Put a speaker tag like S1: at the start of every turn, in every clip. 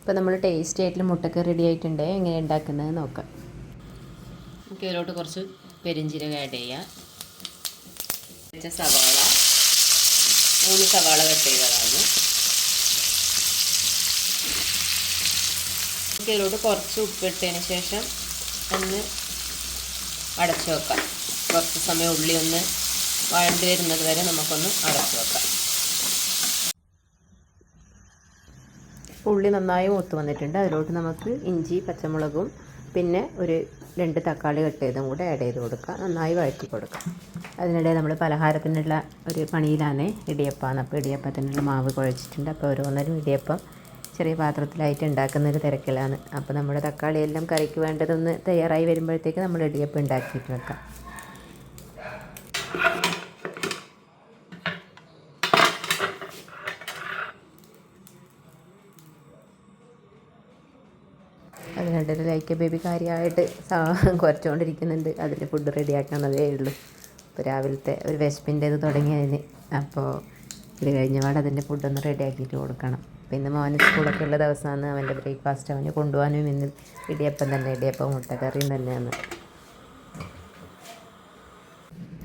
S1: ഇപ്പോൾ നമ്മൾ ടേസ്റ്റ് ആയിട്ടുള്ള മുട്ടക്കറി റെഡി ആയിട്ടുണ്ട്. എങ്ങനെ ഉണ്ടാക്കുന്നത് നോക്കാം. നമുക്ക് ഇതിലോട്ട് കുറച്ച് പെരിഞ്ചീരകം ആഡ് ചെയ്യാം. വെച്ച സവാള 3 സവാള കട്ട് ചെയ്തതാണ്. നമുക്ക് ഇതിലോട്ട് കുറച്ച് ഉപ്പിട്ടതിന് ശേഷം ഒന്ന് അടച്ചു വെക്കാം. കുറച്ച് സമയം ഉള്ളി ഒന്ന് വഴണ്ടി വരുന്നത് വരെ നമുക്കൊന്ന് അടച്ചു വെക്കാം. ഉള്ളി നന്നായി മൂത്ത് വന്നിട്ടുണ്ട്. അതിലോട്ട് നമുക്ക് ഇഞ്ചി, പച്ചമുളകും പിന്നെ ഒരു 2 തക്കാളി കട്ട് ചെയ്തും കൂടെ ആഡ് ചെയ്ത് കൊടുക്കുക. നന്നായി വഴറ്റി കൊടുക്കാം. അതിനിടെ നമ്മൾ പലഹാരത്തിനുള്ള ഒരു പണിയിലാണ്. ഇടിയപ്പമാണ്. അപ്പോൾ ഇടിയപ്പത്തിനുള്ള മാവ് കുഴച്ചിട്ടുണ്ട്. അപ്പോൾ ഓരോന്നരും ഇടിയപ്പം ചെറിയ പാത്രത്തിലായിട്ട് ഉണ്ടാക്കുന്നൊരു തിരക്കിലാണ്. അപ്പോൾ നമ്മുടെ തക്കാളിയെല്ലാം കറിക്ക് വേണ്ടതൊന്ന് തയ്യാറായി വരുമ്പോഴത്തേക്ക് നമ്മൾ ഇടിയപ്പം ഉണ്ടാക്കിയിട്ട് വെക്കാം. അതിനിടയിൽ ലൈക്ക് ബേബി കാര്യമായിട്ട് കുറച്ചുകൊണ്ടിരിക്കുന്നുണ്ട്. അതിന് ഫുഡ് റെഡിയാക്കാവുന്നതേ ഉള്ളൂ. ഇപ്പോൾ രാവിലത്തെ ഒരു വിശപ്പിൻ്റെ ഇത് തുടങ്ങിയതിന്. അപ്പോൾ ഇത് കഴിഞ്ഞപാട് അതിൻ്റെ ഫുഡൊന്ന് റെഡിയാക്കിയിട്ട് കൊടുക്കണം. പിന്നെ മോന് സ്കൂളൊക്കെ ഉള്ള ദിവസമാണ്. അവൻ്റെ ബ്രേക്ക്ഫാസ്റ്റ് അവന് കൊണ്ടുപോകാനും ഇന്ന് ഇടിയപ്പം തന്നെ, ഇടിയപ്പം മുട്ടക്കറിയും തന്നെയാണ്.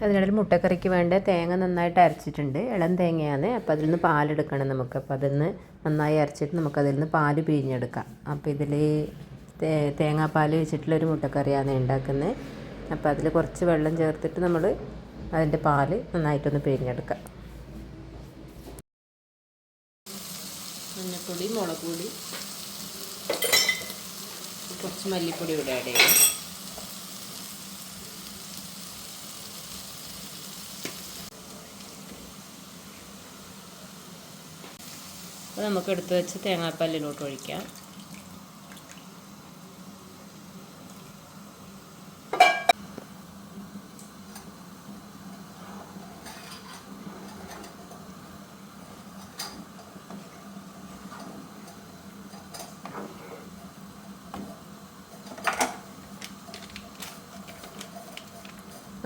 S1: അതിനിടയിൽ മുട്ടക്കറിക്ക് വേണ്ട തേങ്ങ നന്നായിട്ട് അരച്ചിട്ടുണ്ട്. ഇളം തേങ്ങയാണ്. അപ്പോൾ അതിൽ നിന്ന് പാലെടുക്കണം നമുക്ക്. അപ്പോൾ അതിൽ നിന്ന് നന്നായി അരച്ചിട്ട് നമുക്കതിൽ നിന്ന് പാല് പിഴിഞ്ഞെടുക്കാം. അപ്പോൾ ഇതിൽ തേങ്ങാപ്പാൽ വെച്ചിട്ടുള്ളൊരു മുട്ടക്കറിയാണ് ഉണ്ടാക്കുന്നത്. അപ്പോൾ അതിൽ കുറച്ച് വെള്ളം ചേർത്തിട്ട് നമ്മൾ അതിൻ്റെ പാല് നന്നായിട്ടൊന്ന് പിഴിഞ്ഞെടുക്കാം. മഞ്ഞൾപ്പൊടി, മുളക് പൊടി, കുറച്ച് മല്ലിപ്പൊടി കൂടെ ആഡ് ചെയ്യാം. അപ്പോൾ നമുക്ക് എടുത്ത് വെച്ച് തേങ്ങാപ്പാലിലോട്ട് ഒഴിക്കാം.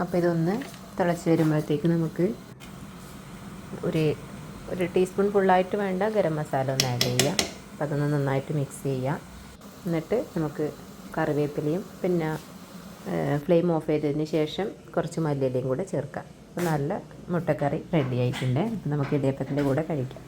S1: അപ്പോൾ ഇതൊന്ന് തിളച്ച് വരുമ്പോഴത്തേക്ക് നമുക്ക് ഒരു ടീസ്പൂൺ ഫുള്ളായിട്ട് വേണ്ട ഗരം മസാല ഒന്ന് ആഡ് ചെയ്യാം. അപ്പോൾ അതൊന്ന് നന്നായിട്ട് മിക്സ് ചെയ്യാം. എന്നിട്ട് നമുക്ക് കറിവേപ്പിലയും പിന്നെ ഫ്ലെയിം ഓഫ് ചെയ്തതിന് ശേഷം കുറച്ച് മല്ലിയിലയും കൂടെ ചേർക്കാം. അപ്പോൾ നല്ല മുട്ടക്കറി റെഡി ആയിട്ടുണ്ട്. നമുക്ക് ഇടിയപ്പത്തിൻ്റെ കൂടെ കഴിക്കാം.